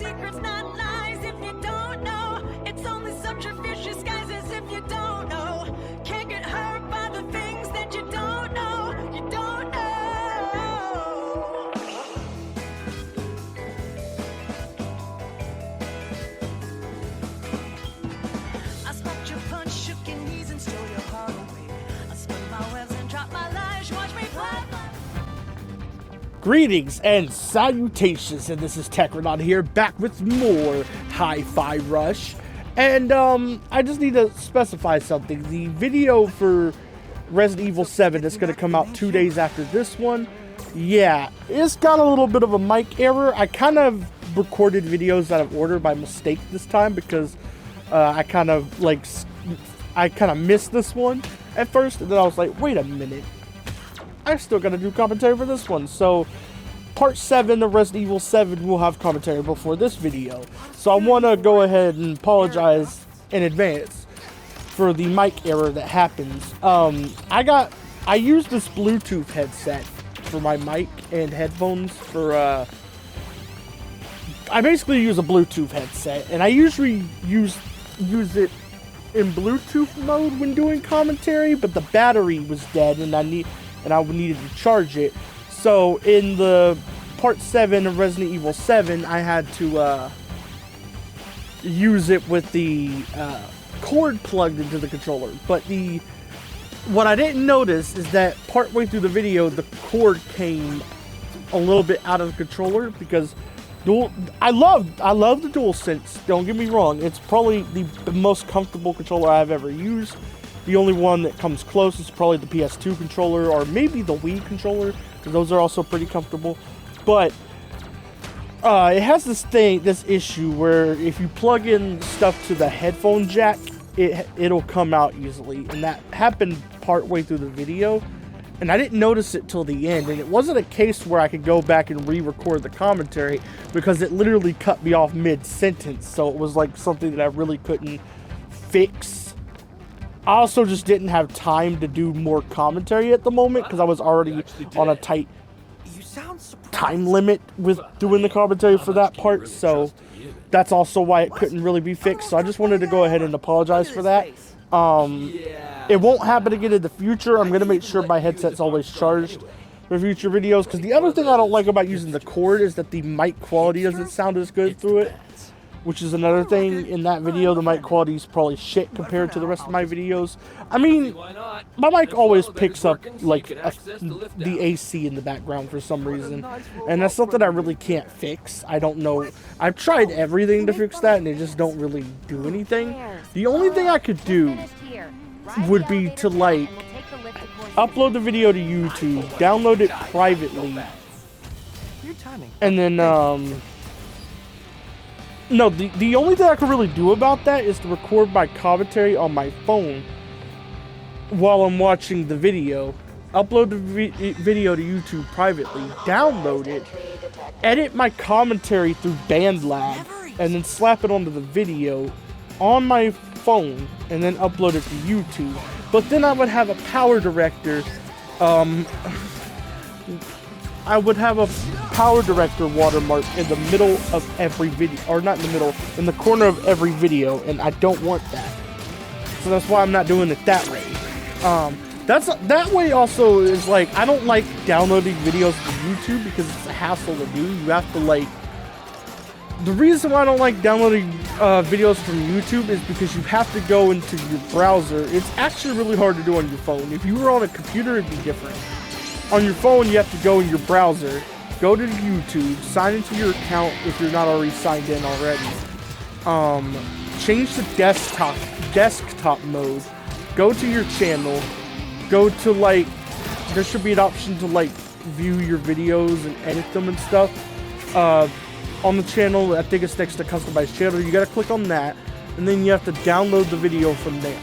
secrets, not lies. If you don't know, it's only subterfuge disguises. If you don't know, can't get hurt by the things that you don't know. You don't know. I spot your punch, shook your knees, and stole your heart away. I spun my webs and dropped my lies. You watch me fly. Greetings and salutations, and this is Techrodon here, back with more Hi-Fi Rush. And I just need to specify something. The video for Resident Evil 7 is going to come out 2 days after this one. Yeah, it's got a little bit of a mic error. I kind of recorded videos out of order by mistake this time because I kind of missed this one at first, and then I was like, wait a minute. I still gotta do commentary for this one. So, part 7 of Resident Evil 7 will have commentary before this video. So I want to go ahead and apologize in advance for the mic error that happens. I used this Bluetooth headset for my mic and headphones for, I basically use a Bluetooth headset, and I usually use it in Bluetooth mode when doing commentary, but the battery was dead, and I needed to charge it. So in the part 7 of Resident Evil 7, I had to use it with the cord plugged into the controller. But what I didn't notice is that partway through the video, the cord came a little bit out of the controller because I love the DualSense. Don't get me wrong; it's probably the most comfortable controller I've ever used. The only one that comes close is probably the PS2 controller, or maybe the Wii controller, because those are also pretty comfortable. But it has this issue where if you plug in stuff to the headphone jack, it'll come out easily, and that happened partway through the video, and I didn't notice it till the end. And it wasn't a case where I could go back and re-record the commentary because it literally cut me off mid-sentence, so it was like something that I really couldn't fix. I also just didn't have time to do more commentary at the moment because I was already on a tight time limit with doing the commentary for that part, so that's also why it couldn't really be fixed. So I just wanted to go ahead and apologize for that. It won't happen again in the future. I'm going to make sure my headset's always charged for future videos, because the other thing I don't like about using the cord is that the mic quality doesn't sound as good through it. Which is another thing. In that video, the mic quality is probably shit compared to the rest of my videos. I mean, my mic always picks up, like, the AC in the background for some reason. And that's something I really can't fix. I don't know. I've tried everything to fix that, and they just don't really do anything. The only thing I could do would be to, like, upload the video to YouTube, download it privately, and then, no, the only thing I can really do about that is to record my commentary on my phone while I'm watching the video, upload the video to YouTube privately, download it, edit my commentary through BandLab, and then slap it onto the video on my phone, and then upload it to YouTube. But then I would have a power director, watermark in the middle of every video, or not in the middle, in the corner of every video, and I don't want that. So that's why I'm not doing it that way. That way also is like, I don't like downloading videos to YouTube because it's a hassle to do. You have to, like, the reason why I don't like downloading videos from YouTube is because you have to go into your browser. It's actually really hard to do on your phone. If you were on a computer, it'd be different. On your phone, you have to go in your browser, go to YouTube, sign into your account if you're not already signed in already. Change to desktop mode. Go to your channel. Go to, like, there should be an option to, like, view your videos and edit them and stuff. On the channel, I think it's next to customize channel. You gotta click on that, and then you have to download the video from there.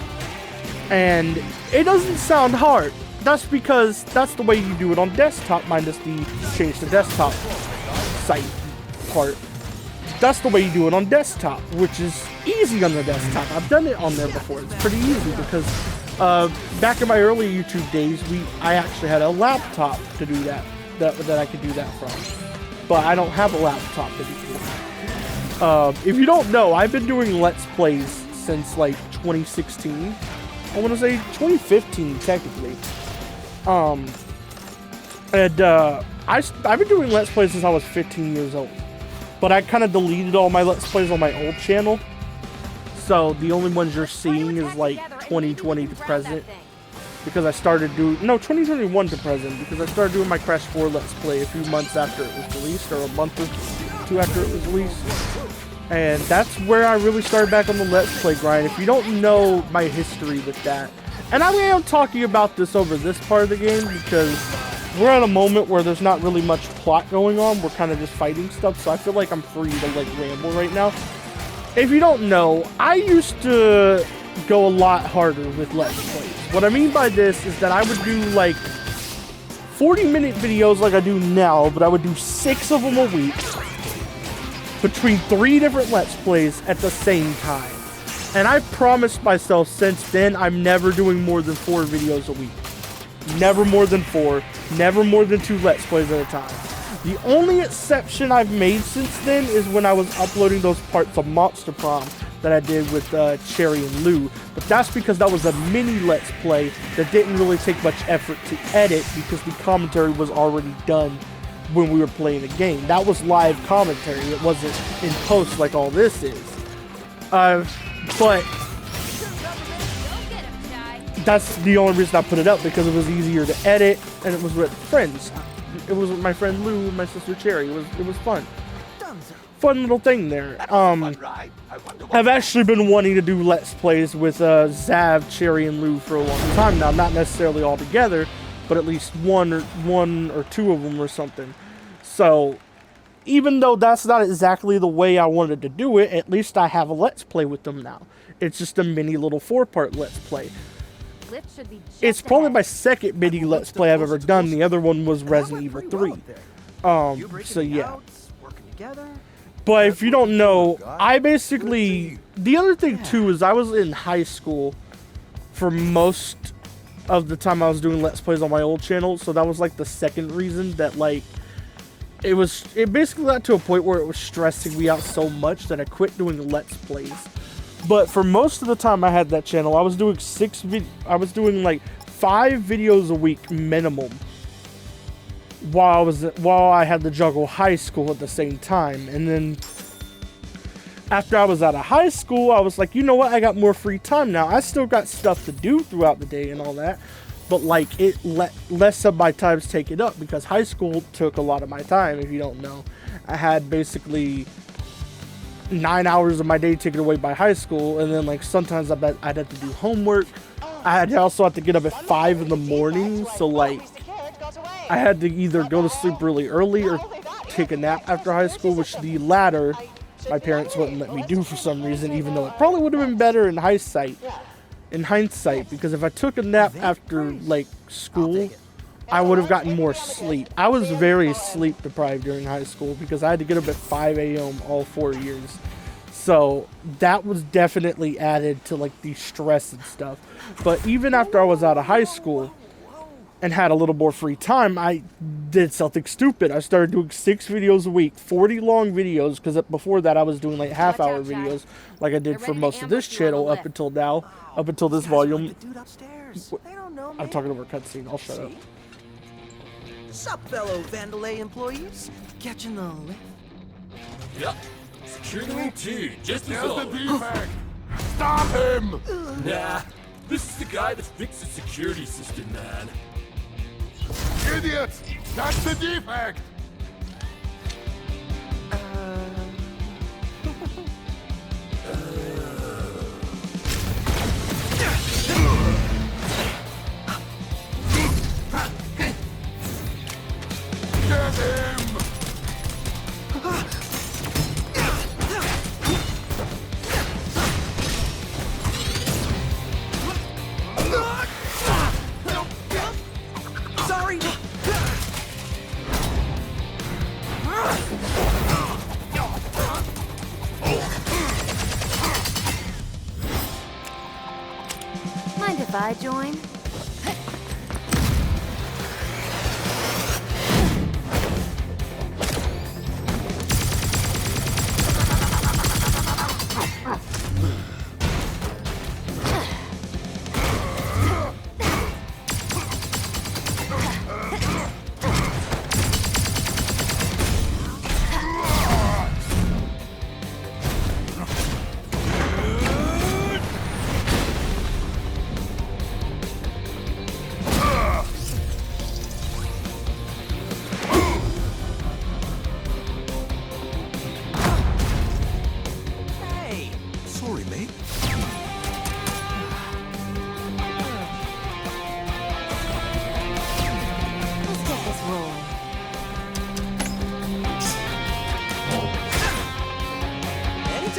And it doesn't sound hard. That's because that's the way you do it on desktop, minus the change to desktop site part. That's the way you do it on desktop, which is easy on the desktop. I've done it on there before. It's pretty easy because back in my early YouTube days, I actually had a laptop to do that I could do that from. But I don't have a laptop to do that. If you don't know, I've been doing Let's Plays since like 2016. I want to say 2015 technically. I've been doing Let's Plays since I was 15 years old. But I kind of deleted all my Let's Plays on my old channel. So the only ones you're seeing is like 2020 to present. Because I started doing, no, 2021 to present, because I started doing my Crash 4 Let's Play a few months after it was released, or a month or two after it was released. And that's where I really started back on the Let's Play grind. If you don't know my history with that, and I am talking about this over this part of the game, because we're at a moment where there's not really much plot going on, we're kind of just fighting stuff, so I feel like I'm free to like ramble right now. If you don't know, I used to go a lot harder with Let's Plays. What I mean by this is that I would do like 40-minute videos like I do now, but I would do 6 of them a week between 3 different Let's Plays at the same time. And I promised myself since then I'm never doing more than 4 videos a week. Never more than 4, never more than 2 Let's Plays at a time. The only exception I've made since then is when I was uploading those parts of Monster Prom that I did with Cherry and Lou, but that's because that was a mini Let's Play that didn't really take much effort to edit because the commentary was already done when we were playing the game. That was live commentary, it wasn't in post like all this is. But that's the only reason I put it up, because it was easier to edit and it was with friends. It was with my friend Lou and my sister Cherry. It was fun. Fun little thing there. I've actually been wanting to do Let's Plays with Zav, Cherry, and Lou for a long time now. Not necessarily all together, but at least one or two of them or something. So, even though that's not exactly the way I wanted to do it, at least I have a Let's Play with them now. It's just a mini little 4-part Let's Play. It's probably my second mini Let's Play I've ever done. The other one was Resident Evil 3. So yeah. But if you don't know, I basically... The other thing too is I was in high school for most of the time I was doing Let's Plays on my old channel. So that was like the second reason that like... It basically got to a point where it was stressing me out so much that I quit doing Let's Plays. But for most of the time I had that channel, I was doing like 5 videos a week minimum. While I had to juggle high school at the same time. And then after I was out of high school, I was like, you know what, I got more free time now. I still got stuff to do throughout the day and all that, but like less of my time's taken up, because high school took a lot of my time. If you don't know, I had basically 9 hours of my day taken away by high school, and then like sometimes I'd have to do homework. I'd also have to get up at 5 in the morning, so like I had to either go to sleep really early or take a nap after high school, which the latter, my parents wouldn't let me do for some reason, even though it probably would have been better in hindsight, because if I took a nap after, like, school, I would have gotten more sleep. I was very sleep deprived during high school because I had to get up at 5 a.m. all 4 years. So that was definitely added to, like, the stress and stuff. But even after I was out of high school and had a little more free time, I did something stupid. I started doing 6 videos a week, 40 long videos, because before that I was doing like half-hour videos like I did for most of this channel up until now, up until this volume. I'm talking over a cutscene, I'll shut up. Sup, fellow Vandalay employees? Catching the lift? Yep. Security T, just as always. Defect. Stop him! Nah, this is the guy that fixed the security system, man. Idiot! That's the defect! Get him! Sorry! Mind if I join?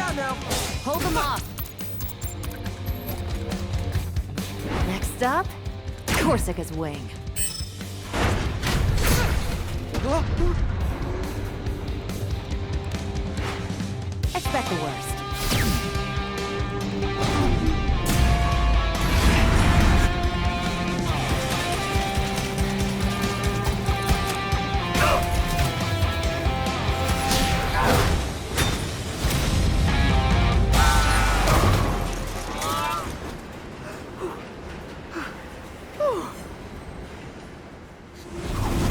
out now. Hold them off. Next up, Corsica's wing. Expect the worst.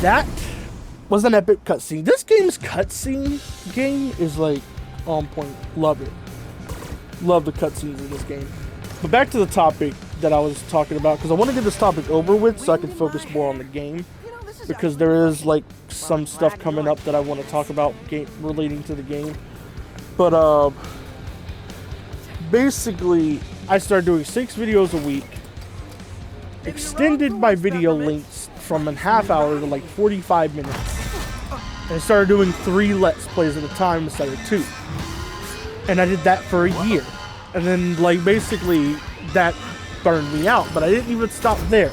That was an epic cutscene. This game's cutscene game is like on point. Love it. Love the cutscenes in this game. But back to the topic that I was talking about, because I want to get this topic over with so I can focus more on the game. Because there is like some stuff coming up that I want to talk about relating to the game. But basically, I started doing 6 videos a week. Extended my video lengths from a half hour to like 45 minutes. And I started doing 3 Let's Plays at a time instead of 2. And I did that for a year. And then like basically that burned me out, but I didn't even stop there.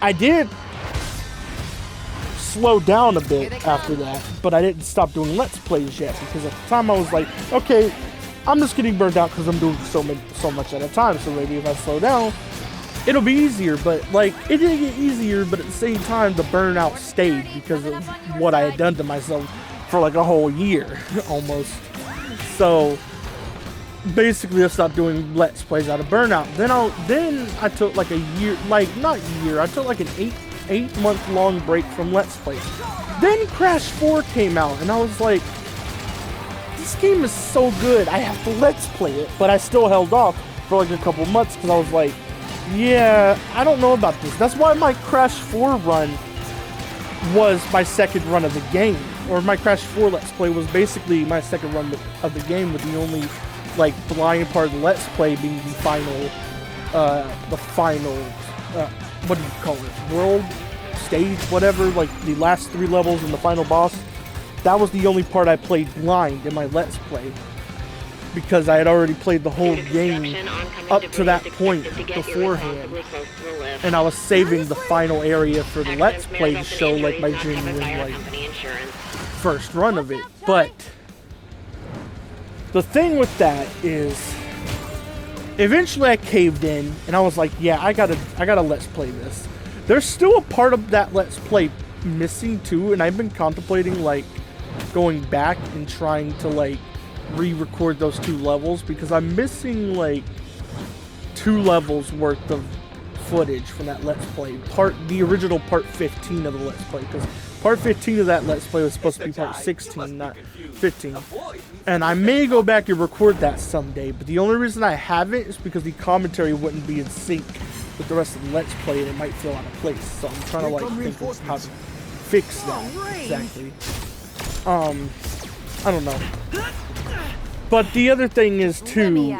I did slow down a bit after that, but I didn't stop doing Let's Plays yet, because at the time I was like, okay, I'm just getting burned out because I'm doing so much at a time, so maybe if I slow down, it'll be easier. But like, it didn't get easier, but at the same time the burnout stayed because of what I had done to myself for like a whole year almost. So basically I stopped doing Let's Plays out of burnout. Then I took like a year, like not year, I took like an 8-month long break from Let's Plays. Then Crash 4 came out and I was like, this game is so good, I have to Let's Play it. But I still held off for like a couple months because I was like, yeah, I don't know about this. That's why my Crash 4 run was my second run of the game. Or my Crash 4 Let's Play was basically my second run of the game, with the only like blind part of the Let's Play being the final, what do you call it? World stage, whatever, like the last 3 levels and the final boss. That was the only part I played blind in my Let's Play, because I had already played the whole game up to that point beforehand, and I was saving the final area for the Let's Play to show like my genuine like first run of it. But the thing with that is, eventually I caved in and I was like, yeah, I gotta Let's Play this. There's still a part of that Let's Play missing too, and I've been contemplating like going back and trying to like re-record those 2 levels, because I'm missing like 2 levels worth of footage from that Let's Play. The original part 15 of the Let's Play, because part 15 of that Let's Play was supposed to be part 16, not 15. And I may go back and record that someday, but the only reason I haven't is because the commentary wouldn't be in sync with the rest of the Let's Play and it might feel out of place. So I'm trying to like think of how to fix that exactly. I don't know. But the other thing is too,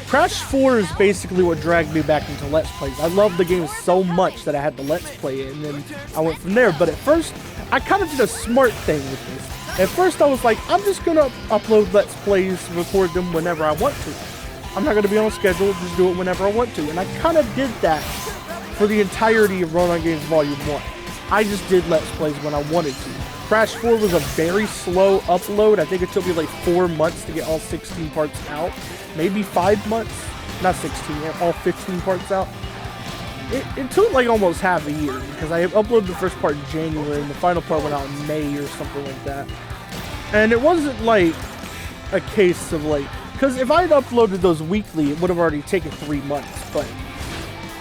Crash 4 is basically what dragged me back into Let's Plays. I loved the game so much that I had to Let's Play it, and then I went from there. But at first, I kind of did a smart thing with this. At first, I was like, I'm just going to upload Let's Plays, record them whenever I want to. I'm not going to be on a schedule, just do it whenever I want to. And I kind of did that for the entirety of Run On Games Volume 1. I just did Let's Plays when I wanted to. Crash 4 was a very slow upload. I think it took me like 4 months to get all 16 parts out. Maybe 5 months. Not 16, all 15 parts out. It took like almost half a year, because I uploaded the first part in January and the final part went out in May or something like that. And it wasn't like a case of like, because if I had uploaded those weekly, it would have already taken 3 months, but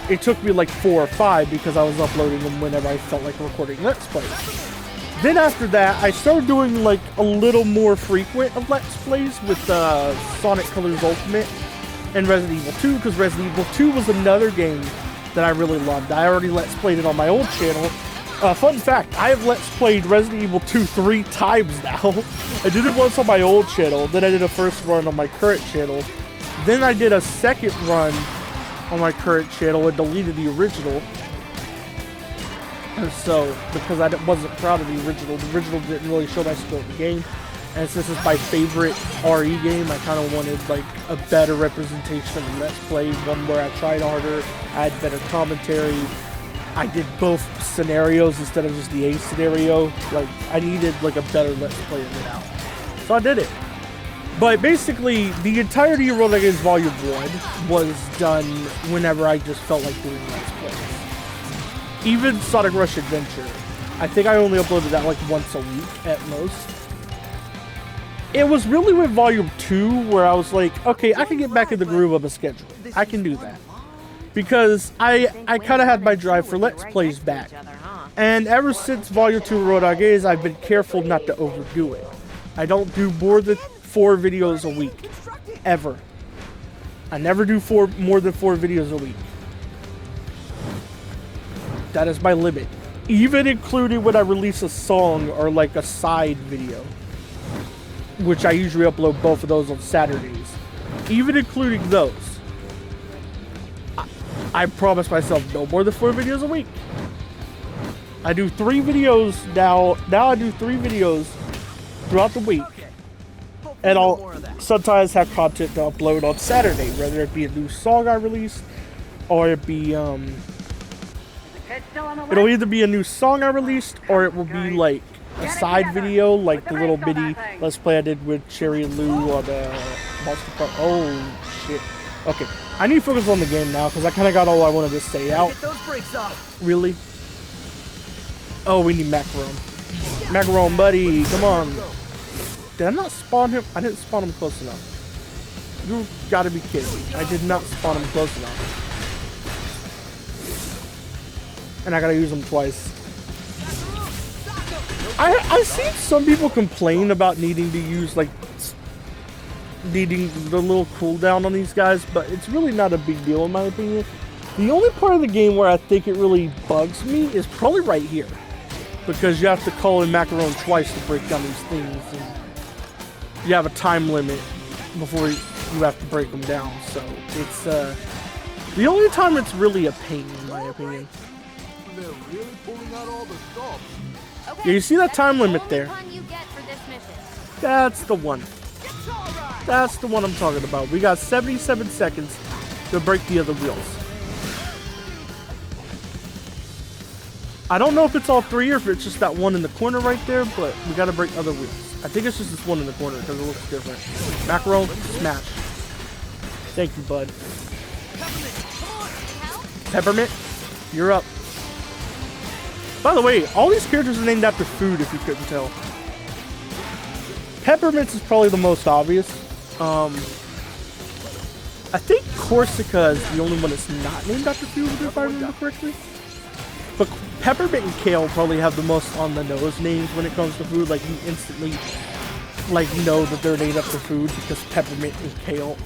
it took me like 4 or 5 because I was uploading them whenever I felt like recording Let's Plays. Then after that, I started doing like a little more frequent of Let's Plays with Sonic Colors Ultimate and Resident Evil 2, because Resident Evil 2 was another game that I really loved. I already Let's Played it on my old channel. Fun fact, I have Let's Played Resident Evil 2 3 times now. I did it once on my old channel, then I did a first run on my current channel, then I did a second run on my current channel and deleted the original. And so, because I wasn't proud of the original didn't really show my skill in the game. And since it's my favorite RE game, I kind of wanted like a better representation of Let's Play, one where I tried harder, I had better commentary. I did both scenarios instead of just the A scenario. Like, I needed like a better Let's Play of it out. So I did it. But basically, the entirety of Road Against Volume 1 was done whenever I just felt like doing Let's Plays. Even Sonic Rush Adventure, I think I only uploaded that like once a week at most. It was really with Volume 2 where I was like, okay, I can get back in the groove of a schedule. I can do that. Because I kind of had my drive for Let's Plays back. And ever since Volume 2 Road Against, I've been careful not to overdo it. I don't do more than 4 videos a week. Ever. I never do more than 4 videos a week. That is my limit. Even including when I release a song or like a side video. Which I usually upload both of those on Saturdays. Even including those. I promise myself no more than 4 videos a week. I do 3 videos now. Now I do 3 videos throughout the week. And I'll sometimes have content to upload on Saturday, whether it be a new song I released, or it be it'll either be a new song I released, or it will be like a side video, like the little mini Let's Play I did with Cherry and Lou on the Monster Park. Oh shit. Okay, I need to focus on the game now because I kind of got all I wanted to say out. Get those brakes off. Really? Oh, we need Macaron. Macaron, buddy, come on. Did I not spawn him? I didn't spawn him close enough. You gotta be kidding me. I did not spawn him close enough. And I gotta use him twice. I've seen some people complain about needing to use, like, needing the little cooldown on these guys, but it's really not a big deal in my opinion. The only part of the game where I think it really bugs me is probably right here. Because you have to call in Macaron twice to break down these things. And you have a time limit before you have to break them down. So it's the only time it's really a pain in my opinion. They're really pulling out all the stops. Yeah, you see that time limit there? That's the one. That's the one I'm talking about. We got 77 seconds to break the other wheels. I don't know if it's all 3 or if it's just that one in the corner right there, but we gotta break other wheels. I think it's just this one in the corner because it looks different. Macaron, smash. Thank you, bud. Peppermint, you're up. By the way, all these characters are named after food, if you couldn't tell. Peppermint is probably the most obvious. I think Corsica is the only one that's not named after food, if I remember correctly. But Peppermint and Kale probably have the most on-the-nose names when it comes to food. Like, you instantly, like, know that they're named after food because Peppermint and Kale.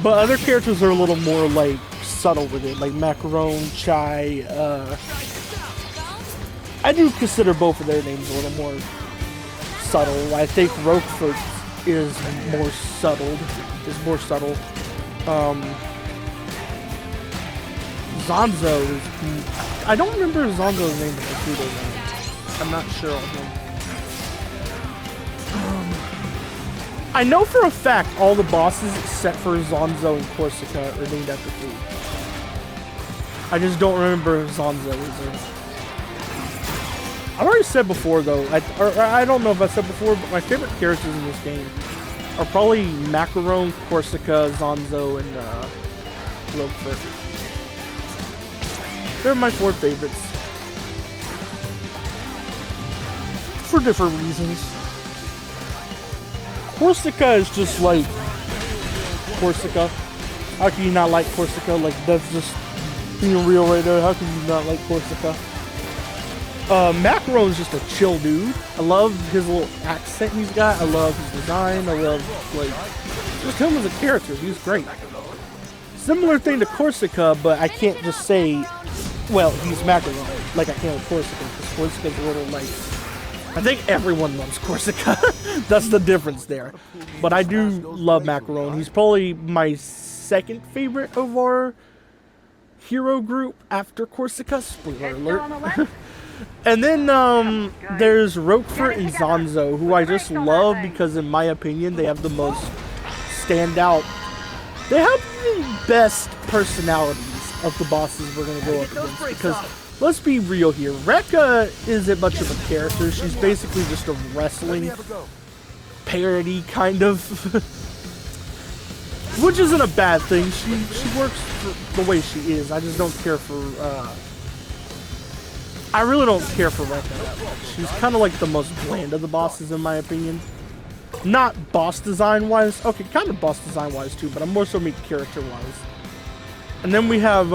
But other characters are a little more, like, subtle with it. Like Macaron, Chai, I do consider both of their names a little more subtle. I think Roquefort is more subtle. Zonzo is... I don't remember Zonzo's name for Pluto now. I'm not sure on him. I know for a fact all the bosses except for Zonzo and Corsica are named after food. I just don't remember if Zonzo is in. I've already said before though, I don't know if I said before, but my favorite characters in this game are probably Macaron, Corsica, Zonzo, and Roquefort. They're my 4 favorites. For different reasons. Corsica is just like Corsica. How can you not like Corsica? Like, that's just being real right there. How can you not like Corsica? Macaron is just a chill dude. I love his little accent he's got. I love his design. I love, like, just him as a character. He's great. Similar thing to Corsica, but I can't just say, well, he's Macaron, like I can with Corsica, because Corsica's a little, like, I think everyone loves Corsica. That's the difference there. But I do love Macaron. He's probably my 2nd favorite of our hero group after Corsica. Spoiler alert. And then there's Roquefort and Zonzo, who I just love because, in my opinion, they have the most standout. They have the best personalities of the bosses we're gonna go up against. Because let's be real here, Rekka isn't much of a character. She's basically just a wrestling parody, kind of. Which isn't a bad thing. She works for the way she is. I just don't care for. I really don't care for Rekka that much. She's kind of like the most bland of the bosses, in my opinion. Not boss design wise. Okay, kind of boss design wise too, but I'm more so mean character wise. And then we have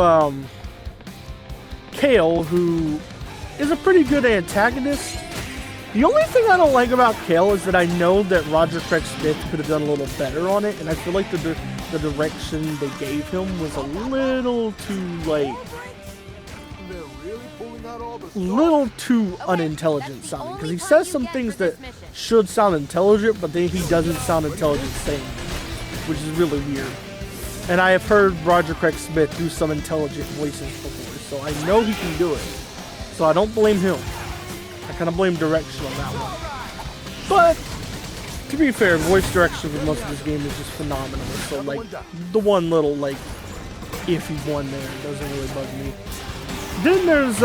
Kale, who is a pretty good antagonist. The only thing I don't like about Kale is that I know that Roger Craig Smith could have done a little better on it, and I feel like the direction they gave him was a little too, like, little too unintelligent sounding. Because he says some things that should sound intelligent, but then he doesn't sound intelligent saying it, which is really weird. And I have heard Roger Craig Smith do some intelligent voices before, so I know he can do it. So I don't blame him. I kind of blame direction on that one. But, to be fair, voice direction for most of this game is just phenomenal. So, like, the one little, like, iffy one there doesn't really bug me. Then there's,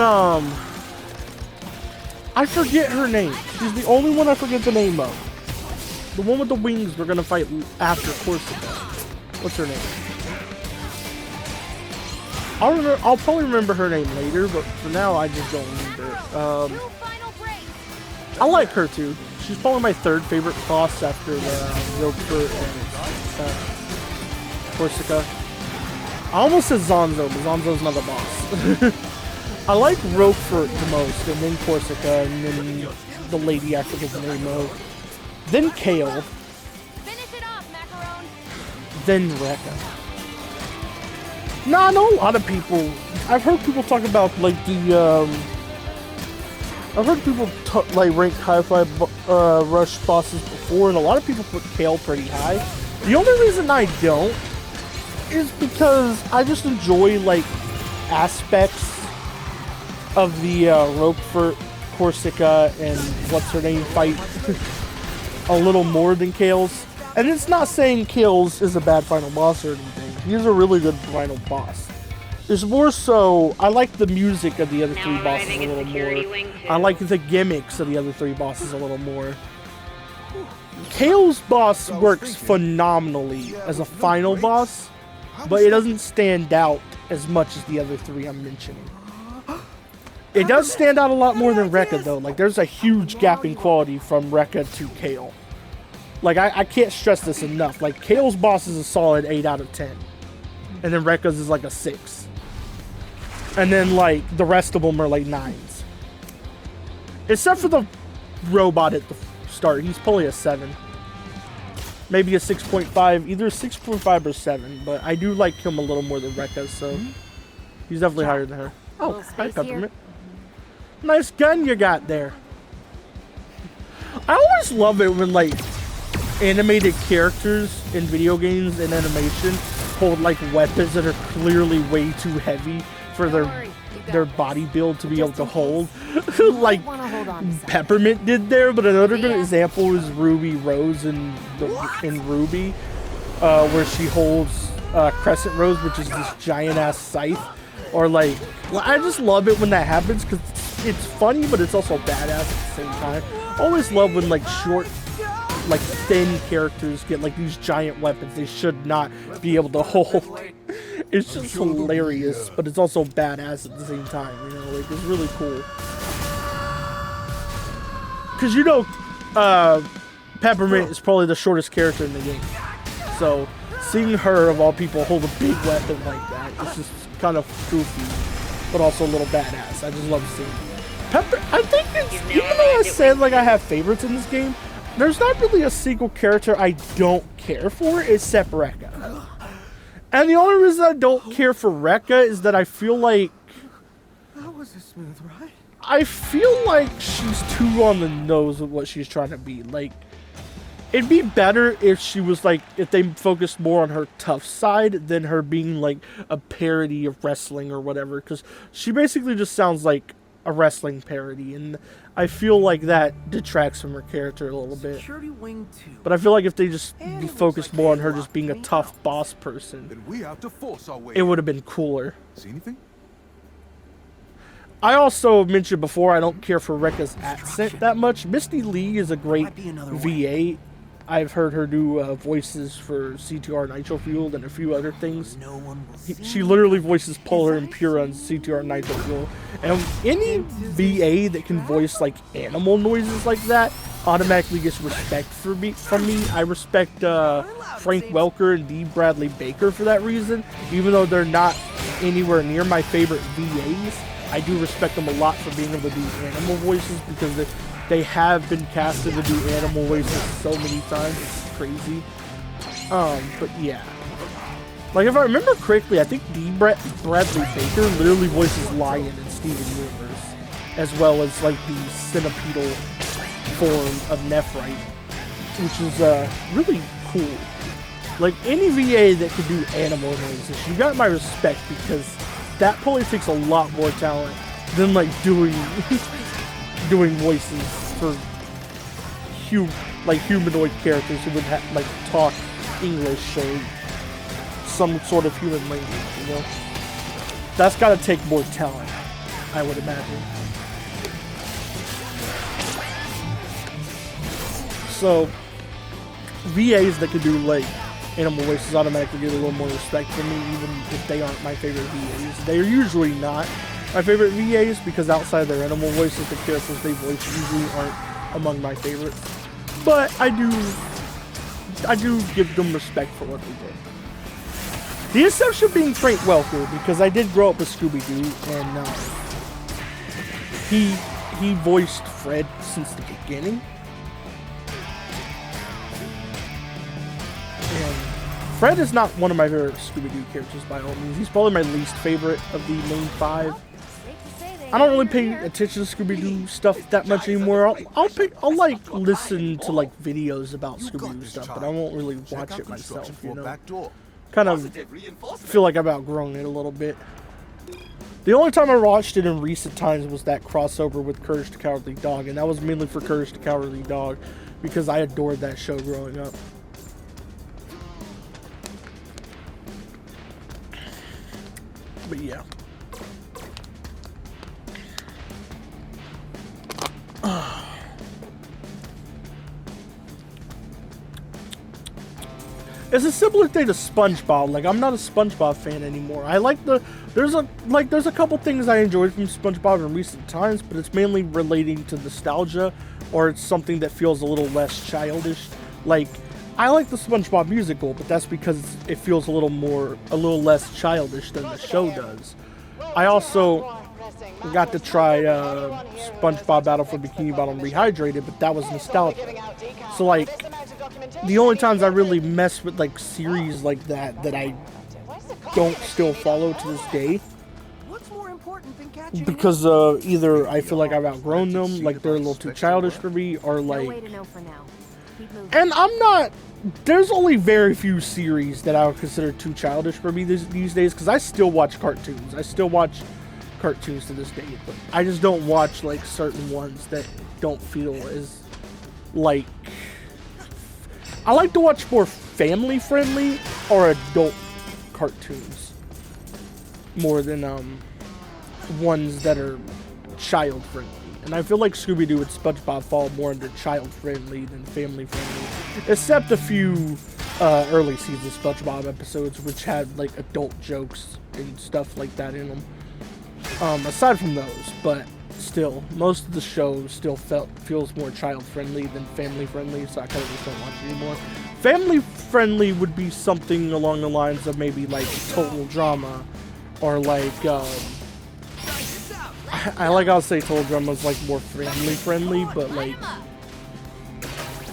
I forget her name. She's the only one I forget the name of. The one with the wings we're gonna fight after Corsica. What's her name? I'll probably remember her name later, but for now I just don't remember it. I like her too. She's probably my third favorite boss after Roquefort and Corsica. I almost said Zonzo, but Zonzo's not a boss. I like Roquefort the most, and then Corsica, and then the lady I forget the name of. Then Kale. Then Rekka. No, I know a lot of people. I've heard people talk about like the. I've heard people like rank Hi-Fi Rush bosses before, and a lot of people put Kale pretty high. The only reason I don't is because I just enjoy like aspects of the Roquefort, Corsica, and what's her name fight a little more than Kale's. And it's not saying Kale's is a bad final boss or anything. He's a really good final boss. It's more so, I like the music of the other three bosses a little more. I like the gimmicks of the other three bosses a little more. Kale's boss works phenomenally as a final boss, but it doesn't stand out as much as the other three I'm mentioning. It does stand out a lot more than Rekka though. Like, there's a huge gap in quality from Rekka to Kale. Like, I can't stress this enough. Like, Kale's boss is a solid 8 out of 10. And then Rekka's is like a 6. And then, like, the rest of them are like 9s. Except for the robot at the start. He's probably a 7. Maybe a 6.5. Either 6.5 or 7. But I do like him a little more than Rekka, so he's definitely higher than her. Oh, hi, Peppermint. Nice gun you got there. I always love it when, like, animated characters in video games and animation hold like weapons that are clearly way too heavy for their body build to be able to hold. Like Peppermint did there, but another good example is Ruby Rose in Ruby, where she holds Crescent Rose, which is this giant ass scythe. Or like, I just love it when that happens because it's funny, but it's also badass at the same time. Always love when like short, like thin characters get like these giant weapons they should not be able to hold. It's just hilarious, but it's also badass at the same time, you know, like it's really cool. Cause you know, Peppermint is probably the shortest character in the game. So seeing her of all people hold a big weapon like that, it's just kind of goofy, but also a little badass. I just love seeing it. I think it's, even though I said like I have favorites in this game, there's not really a single character I don't care for except Rekka. And the only reason I don't care for Rekka is that I feel like... That was a smooth ride. I feel like she's too on the nose with what she's trying to be. Like, it'd be better if she was like, if they focused more on her tough side than her being like a parody of wrestling or whatever. Because she basically just sounds like a wrestling parody, and I feel like that detracts from her character a little bit. Security wing 2. But I feel like if they just And be it looks focused like more on they her just locked being a me tough out. boss person, Then we have to force our way. it would have been cooler. See anything? I also mentioned before I don't care for Rekka's accent that much. Misty Lee is a great Might be another VA. I've heard her do voices for CTR Nitro Fueled and a few other things. No one will see She literally voices Polar and Pura on CTR Nitro Fuel. And any VA that can voice like animal noises like that automatically gets respect from me. I respect Frank Welker and D. Bradley Baker for that reason. Even though they're not anywhere near my favorite VAs, I do respect them a lot for being able to do animal voices because they have been casted to do animal voices so many times. It's crazy. But yeah. Like, if I remember correctly, I think D. Bradley Baker literally voices Lion in Steven Universe, as well as, like, the centipedal form of Nephrite, which is really cool. Like, any VA that can do animal noises, you got my respect, because that probably takes a lot more talent than, like, doing voices for humanoid characters who would like talk English or some sort of human language, you know? That's got to take more talent, I would imagine. So, VAs that can do like animal voices automatically get a little more respect from me, even if they aren't my favorite VAs. They are usually not my favorite VAs because outside their animal voices, the characters they voice usually aren't among my favorites. But I do give them respect for what they did. The exception being Frank Welker, because I did grow up with Scooby-Doo, and he voiced Fred since the beginning. And Fred is not one of my favorite Scooby-Doo characters by all means. He's probably my least favorite of the main 5. I don't really pay attention to Scooby-Doo stuff that much anymore. I'll like listen to like videos about Scooby-Doo stuff, but I won't really watch it myself, you know. Kind of feel like I've outgrown it a little bit. The only time I watched it in recent times was that crossover with Courage the Cowardly Dog, and that was mainly for Courage the Cowardly Dog because I adored that show growing up. But yeah. It's a similar thing to SpongeBob. Like, I'm not a SpongeBob fan anymore. I like there's a couple things I enjoyed from SpongeBob in recent times, but it's mainly relating to nostalgia, or it's something that feels a little less childish. Like, I like the SpongeBob musical, but that's because it feels a little less childish than the show does. I also got to try SpongeBob Battle for Bikini Bottom Rehydrated, but that was nostalgia. So like, the only times I really mess with like series like that I don't still follow to this day, What's more important than catching because either I feel like I've outgrown them, like they're a little too childish for me, or No way like, to know for now. Keep moving. and I'm not. There's only very few series that I would consider too childish for me these days, because I still watch cartoons. I still watch cartoons to this day, but I just don't watch like certain ones that don't feel as like. I like to watch more family-friendly or adult cartoons more than ones that are child-friendly. And I feel like Scooby-Doo and SpongeBob fall more into child-friendly than family-friendly, except a few early season SpongeBob episodes which had like adult jokes and stuff like that in them. Aside from those, but still, most of the show still feels more child-friendly than family-friendly, so I kind of just don't watch it anymore. Family-friendly would be something along the lines of maybe like Total Drama, or like I'll say Total Drama is like more family-friendly, but like,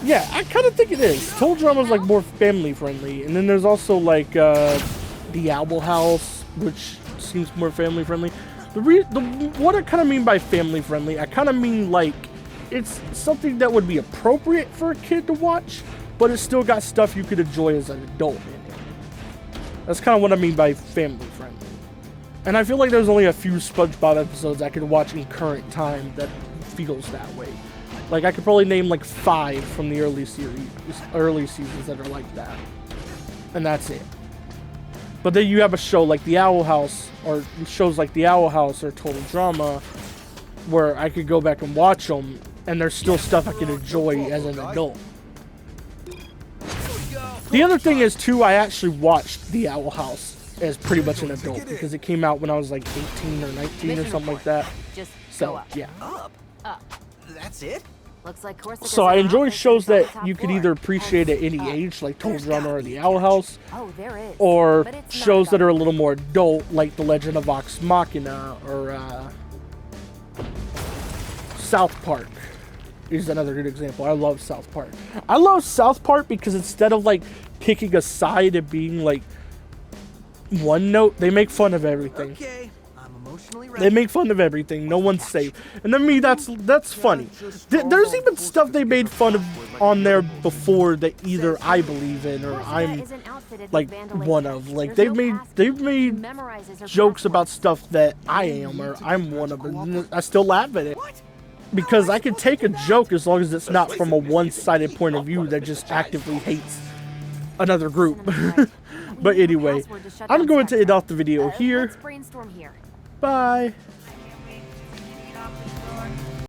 yeah, I kind of think it is. Total Drama is like more family-friendly, and then there's also like The Owl House, which seems more family-friendly. What I kind of mean by family-friendly, I kind of mean like it's something that would be appropriate for a kid to watch, but it's still got stuff you could enjoy as an adult in it. That's kind of what I mean by family-friendly. And I feel like there's only a few SpongeBob episodes I could watch in current time that feels that way. Like, I could probably name like 5 from the early seasons that are like that. And that's it. But then you have a show like The Owl House, or shows like The Owl House or Total Drama, where I could go back and watch them, and there's still stuff I can enjoy as an adult. The other thing is, too, I actually watched The Owl House as pretty much an adult, because it came out when I was like 18 or 19 or something like that. Just So, go up. yeah. Up? Up. That's it? Looks like Corsica's So I an enjoy office shows on the that top you could floor. either appreciate at any Up. age, like Total Drama or The Owl House, Oh, there is. or But it's not shows that up. are a little more adult, like The Legend of Vox Machina, or South Park is another good example. I love South Park. I love South Park because instead of like picking a side and being like one note, they make fun of everything. Okay, I'm emotionally They ready. make fun of everything. No one's safe. And to me, that's funny. There's even stuff they made fun of on there before that either I believe in or Corsica I'm isn't outfitted like with vandalism. one of. Like There's they've no made pass they've key. made She memorizes her jokes about passwords. stuff that I am or I'm one of, and I still laugh at it. What? Because I can take a joke as long as it's not from a one-sided point of view that just actively hates another group. But anyway, I'm going to end off the video here. Let's brainstorm here. Bye.